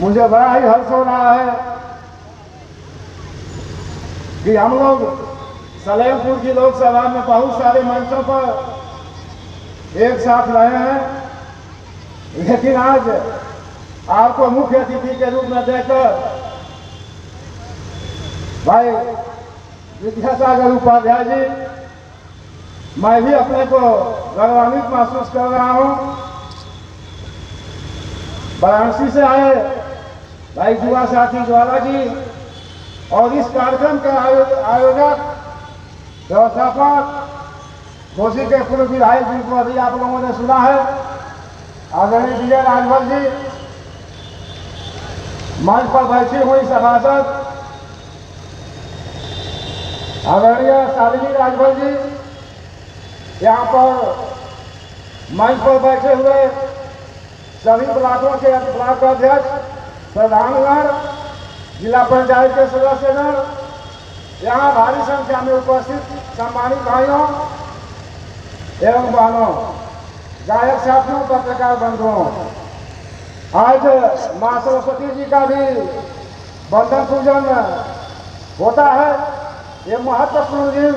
मुझे बड़ा ही हर्ष हो रहा है कि हम लोग सलेमपुर की लोकसभा में बहुत सारे मंचों पर एक साथ रहे हैं, लेकिन आज आपको मुख्य अतिथि के रूप में देखकर भाई विद्यासागर उपाध्याय जी, मैं भी अपने को गौरवान्वित महसूस कर रहा हूं। वाराणसी से आए भाई युवा साथी ज्वाला जी और इस कार्यक्रम का आयोजक व्यवस्थापक घोसी के पूर्व विधायक जिनको अभी आप लोगों ने सुना है, आदरणीय विजय राजभर जी, मंच पर बैठी हुई सभासद आदरणीय शालिनी राजभर जी, यहाँ पर मंच पर बैठे हुए सभी ब्लॉकों के ब्लॉक अध्यक्ष, प्रधानगण, जिला पंचायत के सदस्यगण, यहाँ भारी संख्या में उपस्थित सम्मानित भाइयों एवं बहनों, गायक साथियों, पत्रकार बंधुओं, आज माँ सरस्वती जी का भी वंदन पूजन होता है। ये महत्वपूर्ण दिन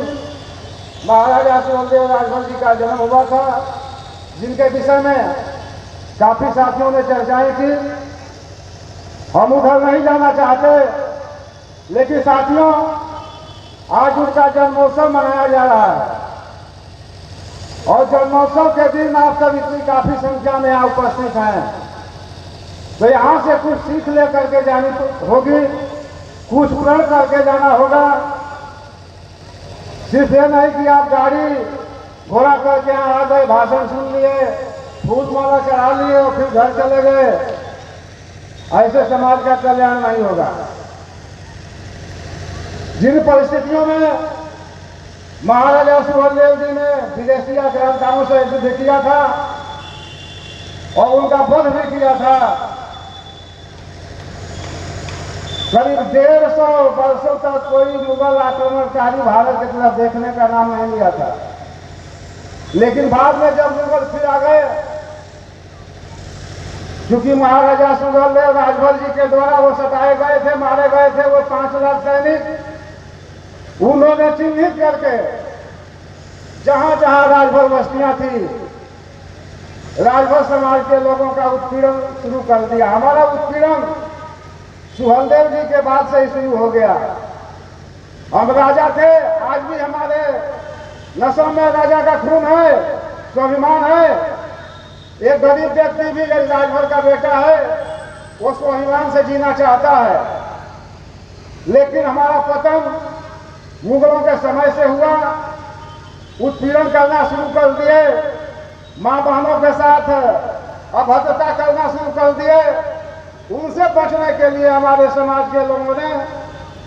महाराजा सुहेलदेव राजभर जी का जन्म हुआ था, जिनके विषय में काफी साथियों ने चर्चाएं की। हम उधर नहीं जाना चाहते, लेकिन साथियों आज उनका जन्मोत्सव मनाया जा रहा है और जन्मोत्सव के दिन आप सब इतनी काफी संख्या में यहाँ उपस्थित हैं, तो यहाँ से कुछ सीख लेकर के जानी होगी, कुछ प्रण करके जाना होगा। सिर्फ ये नहीं कि आप गाड़ी घोड़ा करके यहाँ आ गए, भाषण सुन लिए, फूल माला चढ़ा लिए और फिर घर चले गए, ऐसे समाज का कल्याण नहीं होगा। जिन परिस्थितियों में महाराजा सुहेलदेव जी ने विदेशिया क्रांताओं से युद्ध किया था और उनका वध भी किया था, करीब 150 वर्षों तक कोई मुगल आक्रमणकारी भारत की तरफ देखने का नाम नहीं लिया था। लेकिन बाद में जब मुगल फिर आ गए, क्योंकि महाराजा सुहेलदेव राजभर जी के द्वारा वो सताए गए थे, मारे गए थे, वो 5 लाख सैनिक, उन्होंने चिन्हित करके जहां जहां राजभर बस्तियां थी, राजभर समाज के लोगों का उत्पीड़न शुरू कर दिया। हमारा उत्पीड़न सुहेलदेव जी के बाद से ही शुरू हो गया। हम राजा थे, आज भी हमारे नसों में राजा का खून है, स्वाभिमान है। एक गरीब व्यक्ति भी राजभर का बेटा है, वो स्वाभिमान से जीना चाहता है। लेकिन हमारा पतन मुगलों के समय से हुआ, उत्पीड़न करना शुरू कर दिए, मां बहनों के साथ अभद्रता करना शुरू कर दिए। उनसे बचने के लिए हमारे समाज के लोगों ने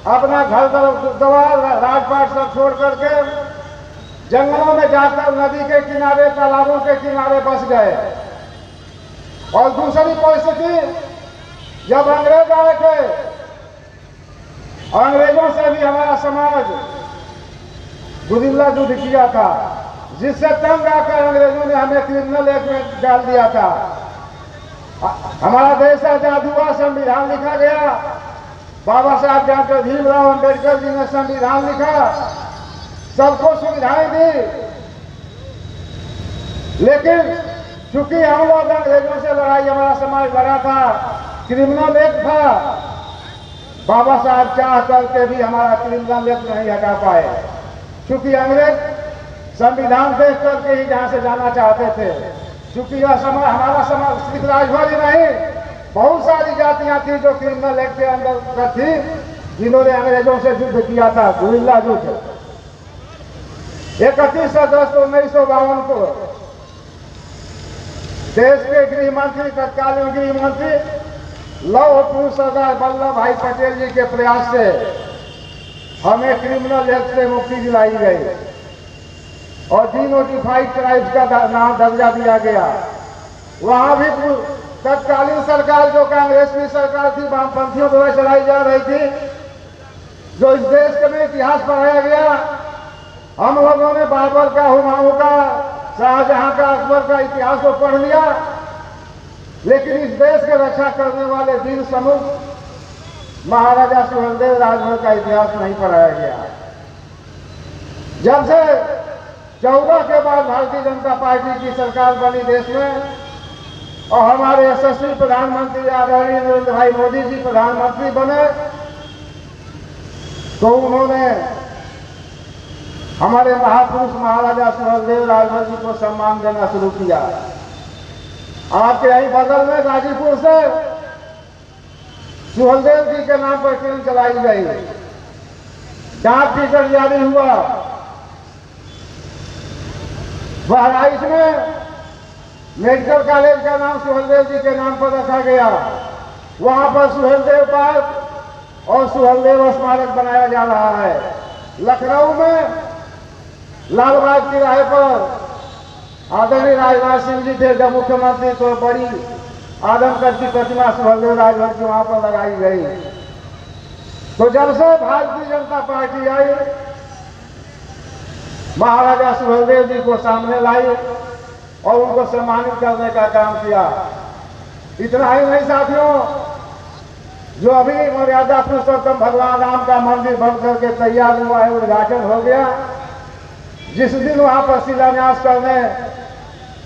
अपना घर द्वार राजपाट सब छोड़ करके जंगलों में जाकर नदी के किनारे, तालाबों के किनारे बस गए। और दूसरी परिस्थिति, जब अंग्रेज आए थे, अंग्रेजों से भी हमारा समाज गुरिल्ला युद्ध किया था, जिससे तंग आकर अंग्रेजों ने हमें क्रिमिनल एक्ट में डाल दिया था। हमारा देश आजाद हुआ, संविधान लिखा गया, बाबा साहब डॉक्टर भीमराव अम्बेडकर जी ने संविधान लिखा, सबको सुविधाएं दी। लेकिन चूंकि हम लोग अंग्रेजों से लड़ाई, हमारा समाज लड़ा था, क्रिमिनल एक्ट था, बाबा साहब चाह करके भी हमारा क्रिमिनल एक्ट नहीं हटा पाए, क्योंकि अंग्रेज संविधान देख करके ही जहां से जाना चाहते थे। क्योंकि यह समाज, हमारा समाज सिर्फ राजभर ही नहीं, बहुत सारी जातियां थी जो क्रिमिनल एक्ट के अंदर थी, जिन्होंने अंग्रेजों से युद्ध किया था, गुरिल्ला युद्ध। 31 अगस्त 1952 को देश के गृह मंत्री, तत्कालीन गृह मंत्री लौह पुरुष सरदार वल्लभ भाई पटेल जी के प्रयास से हमें क्रिमिनल एक्ट से मुक्ति दिलाई गई और डिनोटिफाइड ट्राइब्स का नाम दर्जा दिया गया। वहां भी तत्कालीन सरकार, जो कांग्रेस की सरकार थी, वामपंथियों द्वारा चलाई जा रही थी, जो इस देश के में इतिहास पढ़ाया गया, हम लोगों ने बाबर का, हुमायूं का, शाहजहां का, अकबर का इतिहास को पढ़ लिया, लेकिन इस देश की रक्षा करने वाले वीर समूह महाराजा सुहेलदेव राजभर का इतिहास नहीं पढ़ाया गया। जब से 14 के बाद भारतीय जनता पार्टी की सरकार बनी देश में और हमारे यशस्वी प्रधानमंत्री आदरणीय नरेंद्र भाई मोदी जी प्रधानमंत्री बने, तो उन्होंने हमारे महापुरुष महाराजा सुहेलदेव राजभर जी को सम्मान देना शुरू किया। आपके यही बगल में गाजीपुर से सुहेलदेव जी के नाम पर ट्रेन चलाई गई, डाक टिकट जारी हुआ। बहराइच में मेडिकल कॉलेज का नाम सुहेलदेव जी के नाम पर रखा गया। वहां पर सुहेलदेव पार्क और सुहेलदेव स्मारक बनाया जा रहा है। लखनऊ में लालबाग तिराहे पर आदरणीय राजनाथ सिंह जी थे जब मुख्यमंत्री, तो बड़ी आदमकद की प्रतिमा सुहेलदेव राजभर की वहां पर लगाई गई। तो जब से भारतीय जनता पार्टी आई, महाराजा सुहेलदेव जी को सामने लाई और उनको सम्मानित करने का काम किया। इतना ही नहीं साथियों, जो अभी मर्यादा पुरुषोत्तम भगवान राम का मंदिर बन करके तैयार हुआ है, उद्घाटन हो गया। जिस दिन वहां पर शिलान्यास करने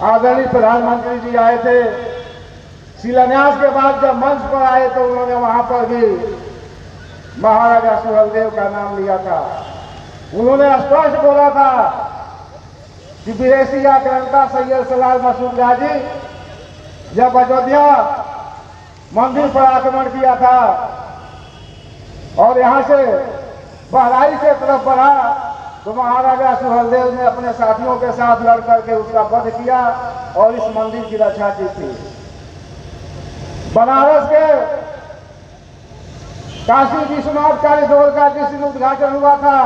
आदरणीय प्रधानमंत्री जी आए थे, शिलान्यास के बाद जब मंच पर आए तो उन्होंने वहां पर भी महाराजा सुहेलदेव का नाम लिया था। उन्होंने स्पष्ट बोला था कि विदेशी आक्रांता सैयद सलाल मसूद गाजी जब अयोध्या मंदिर पर आक्रमण किया था और यहां से बहराइच के तरफ बढ़ा, तो महाराजा सुहेलदेव ने अपने साथियों के साथ लड़ करके उसका वध किया और इस मंदिर की रक्षा की थी। बनारस के काशी विश्वनाथ कॉरिडोर का जिस दिन उद्घाटन हुआ था,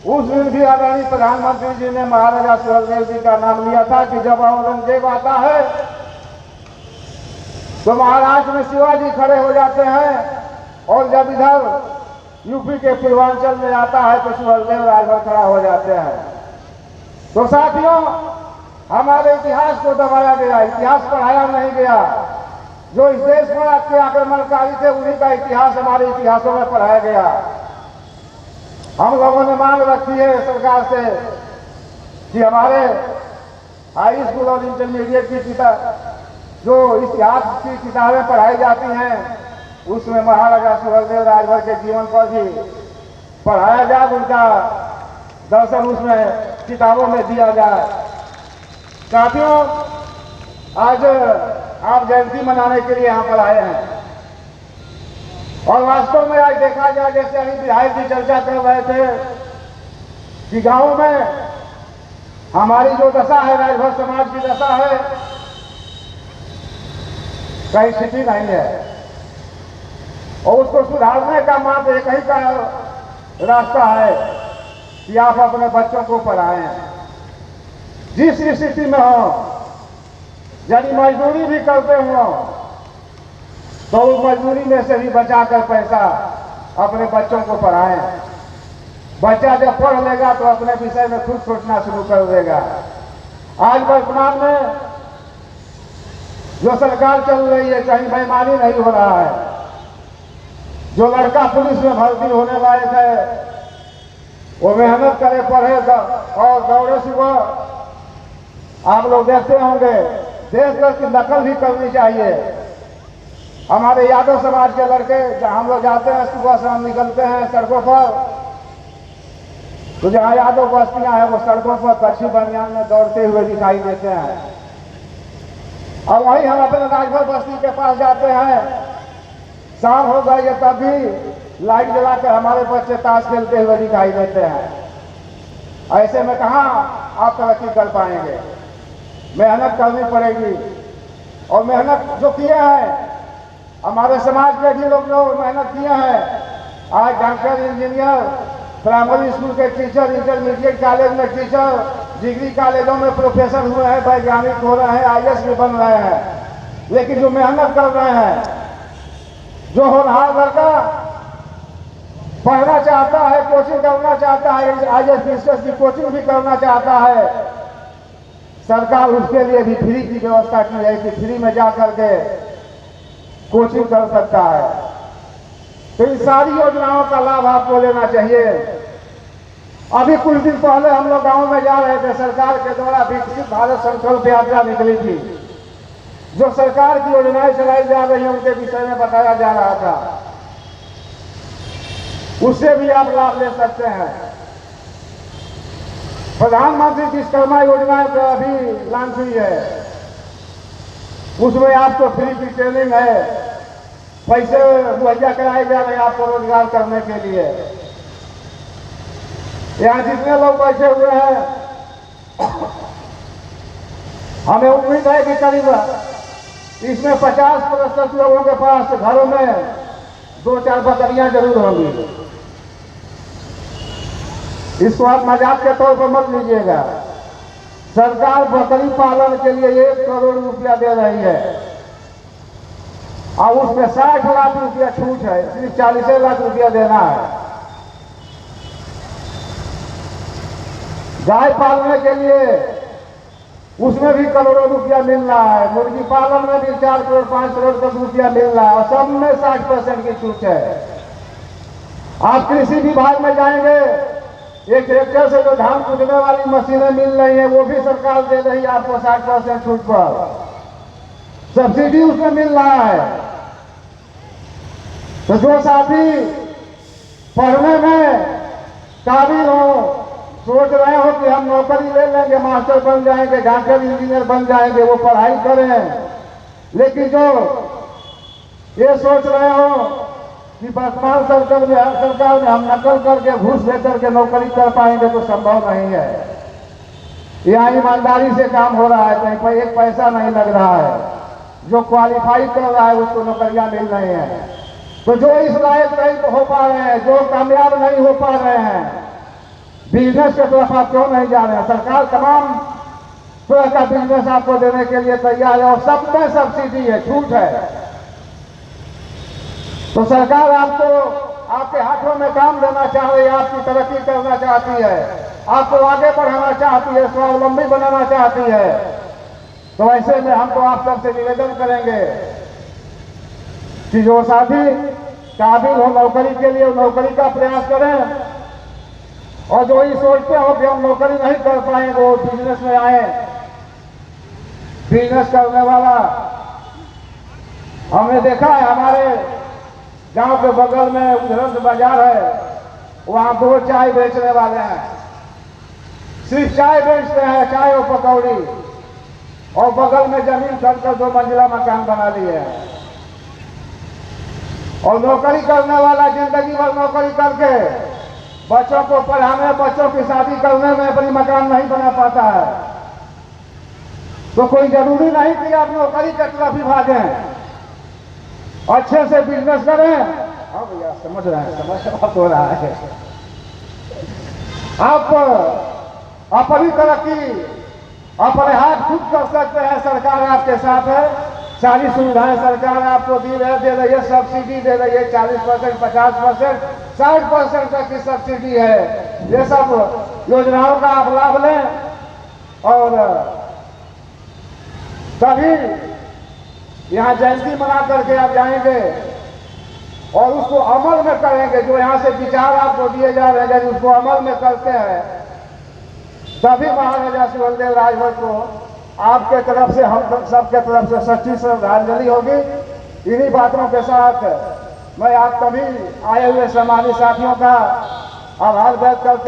उस दिन भी आदरणीय प्रधानमंत्री जी ने महाराजा सुहेलदेव जी का नाम लिया था कि जब औरंगजेब आता है तो महाराष्ट्र में शिवाजी खड़े हो जाते हैं और जब इधर यूपी के पूर्वांचल में आता है तो सुहेलदेव राजभर खड़ा हो जाते हैं। तो साथियों, हमारे इतिहास को दबाया गया, इतिहास पढ़ाया नहीं गया। जो इस देश में के आक्रमणकारी थे उन्हीं का इतिहास हमारे इतिहासों में पढ़ाया गया। हम लोगों ने मांग रखी है सरकार से कि हमारे हाई स्कूल और इंटरमीडिएट की किताब, जो इतिहास की किताबें पढ़ाई जाती हैं, उसमें महाराजा सुहेलदेव राजभर के जीवन पर भी पढ़ाया जाए, उनका दर्शन उसमें किताबों में दिया जाए। साथियों, आज आप जयंती मनाने के लिए यहाँ पर आए हैं और वास्तव में आज देखा जाए, जैसे अभी विधायक जी चर्चा कर रहे थे कि गांव में हमारी जो दशा है, राजभर समाज की दशा है, कहीं स्थिति नहीं है और उसको सुधारने का मात्र एक ही का रास्ता है कि आप अपने बच्चों को पढ़ाएं। जिस स्थिति में हो, यदि मजदूरी भी करते हो तो उस मजदूरी में से भी बचाकर पैसा अपने बच्चों को पढ़ाएं। बच्चा जब पढ़ लेगा तो अपने विषय में खुद सोचना शुरू कर देगा। आज वर्तमान में जो सरकार चल रही है, कहीं बेईमानी नहीं हो रहा है। जो लड़का पुलिस में भर्ती होने लायक है, वो मेहनत करे, पढ़े और दौड़े सुबह। आप लोग देखते होंगे, देख कर की नकल भी करनी चाहिए। हमारे यादव समाज के लड़के हम लोग जाते हैं, सुबह से हम निकलते हैं सड़कों पर, तो जहाँ यादव बस्तियां हैं वो सड़कों पर कच्ची बनियान में दौड़ते हुए दिखाई देते हैं। और वहीं हम अपने राजभर बस्ती के पास जाते हैं, शाम हो गई है तब भी लाइट जलाकर हमारे बच्चे ताश खेलते हुए दिखाई देते हैं। ऐसे में कहाँ आप तरक्की कर पाएंगे? मेहनत करनी पड़ेगी और मेहनत जो किए हैं हमारे समाज के भी लोग जो मेहनत किए हैं, आज डॉक्टर, इंजीनियर, प्राइमरी स्कूल के टीचर, इंटरमीडिएट कॉलेज में टीचर, डिग्री कॉलेजों में प्रोफेसर हुए हैं, वैज्ञानिक हो रहे हैं, IAS भी बन रहे हैं। लेकिन जो मेहनत कर रहे हैं, जो होनहार लड़का पढ़ना चाहता है, कोचिंग करना चाहता है, IAS की कोचिंग भी करना चाहता है, सरकार उसके लिए भी फ्री की व्यवस्था की है कि फ्री में जा करके कोचिंग कर सकता है। तो इन सारी योजनाओं का लाभ आपको लेना चाहिए। अभी कुछ दिन पहले हम लोग गांव में जा रहे थे, सरकार के द्वारा विकसित भारत संकल्प यात्रा निकली थी। जो सरकार की योजनाएं चलाई जा रही हैं उनके विषय में बताया जा रहा था, उससे भी आप लाभ ले सकते हैं। प्रधानमंत्री विश्वकर्मा योजना जो अभी लॉन्च हुई है, उसमें आपको फ्री की ट्रेनिंग है, पैसे मुहैया कराए जा रहे हैं आपको रोजगार करने के लिए। यहाँ जितने लोग बैठे हुए हैं, हमें उम्मीद है कि करीब इसमें 50% लोगों के पास घरों में 2-4 बकरियां जरूर होंगी। इसको आप मजाक के तौर पर मत लीजिएगा। सरकार बकरी पालन के लिए 1 करोड़ रुपया दे रही है और उसमें 60 लाख रुपया छूट है, सिर्फ 40 लाख रुपया देना है। गाय पालने के लिए उसमें भी करोड़ों रुपया मिल रहा है, मुर्गी पालन में भी 4 करोड़ 5 करोड़ तक रुपया मिल रहा है और सब में 60% की छूट है। आप कृषि विभाग में जाएंगे, एक ट्रैक्टर से जो धान कूटने वाली मशीनें मिल रही हैं वो भी सरकार दे रही है आपको 60% छूट पर, सब्सिडी उसमें मिल रहा है। तो जो साथी पढ़ने में काबिल हो, सोच रहे हो कि हम नौकरी ले लेंगे, मास्टर बन जाएंगे, डॉक्टर इंजीनियर बन जाएंगे, वो पढ़ाई करें। लेकिन जो ये सोच रहे हो कि वर्तमान सरकार में हम नकल करके घूस लेकर के नौकरी कर पाएंगे, तो संभव नहीं है। यहाँ ईमानदारी से काम हो रहा है, कहीं पर एक पैसा नहीं लग रहा है। जो क्वालिफाई कर रहा है उसको नौकरियां मिल रही हैं। तो जो इस लायक नहीं हो पा रहे हैं, जो कामयाब नहीं हो पा रहे हैं, बिजनेस की तरफ आप क्यों नहीं जा रहे हैं? सरकार तमाम तरह का बिजनेस आपको देने के लिए तैयार है और सब में सब्सिडी है, छूट है। तो सरकार आपको आपके हाथों में काम देना चाह रही है, आपकी तरक्की करना चाहती है, आपको आगे बढ़ाना चाहती है, स्वावलंबी बनाना चाहती है। तो ऐसे में हम तो आप सबसे निवेदन करेंगे कि जो साथी काबिल हो नौकरी के लिए नौकरी का प्रयास करें, और जो ये सोचते हो कि हम नौकरी नहीं कर पाएंगे वो बिजनेस में आए। बिजनेस करने वाला हमने देखा है, हमारे गांव के बगल में उधरंत बाजार है, वहां 2 चाय बेचने वाले हैं, सिर्फ चाय बेचते हैं, चाय और पकौड़ी, और बगल में जमीन खरीदकर 2 मंजिला मकान बना लिए हैं। और नौकरी करने वाला जिंदगी भर नौकरी करके बच्चों को पढ़ाने, बच्चों की शादी करने में अपनी मकान नहीं बना पाता है। तो कोई जरूरी नहीं कि आप नौकरी की तरफ ही भागें, अच्छे से बिजनेस करें। हाँ भैया समझ रहे हैं, समझ बात हो रहा है। आप अपनी तरक्की अपने हाथ खुद कर सकते हैं, सरकार आपके साथ है। सारी सुविधाएं सरकार आपको दे रही है, सब्सिडी दे रही है, 40%, 50%, 60% तक की सब्सिडी है। ये सब योजनाओं का आप लाभ लें और तभी यहाँ जयंती मना करके आप जाएंगे और उसको अमल में करेंगे। जो यहाँ से विचार आपको दिए जा रहे हैं, उसको अमल में करते हैं, तभी महाराजा सुहेलदेव राजभर को आपके तरफ से, हम सबके तरफ से सच्ची श्रद्धांजलि होगी। इन्हीं बातों के साथ मैं आप सभी आए हुए सम्मानित साथियों का आभार व्यक्त करते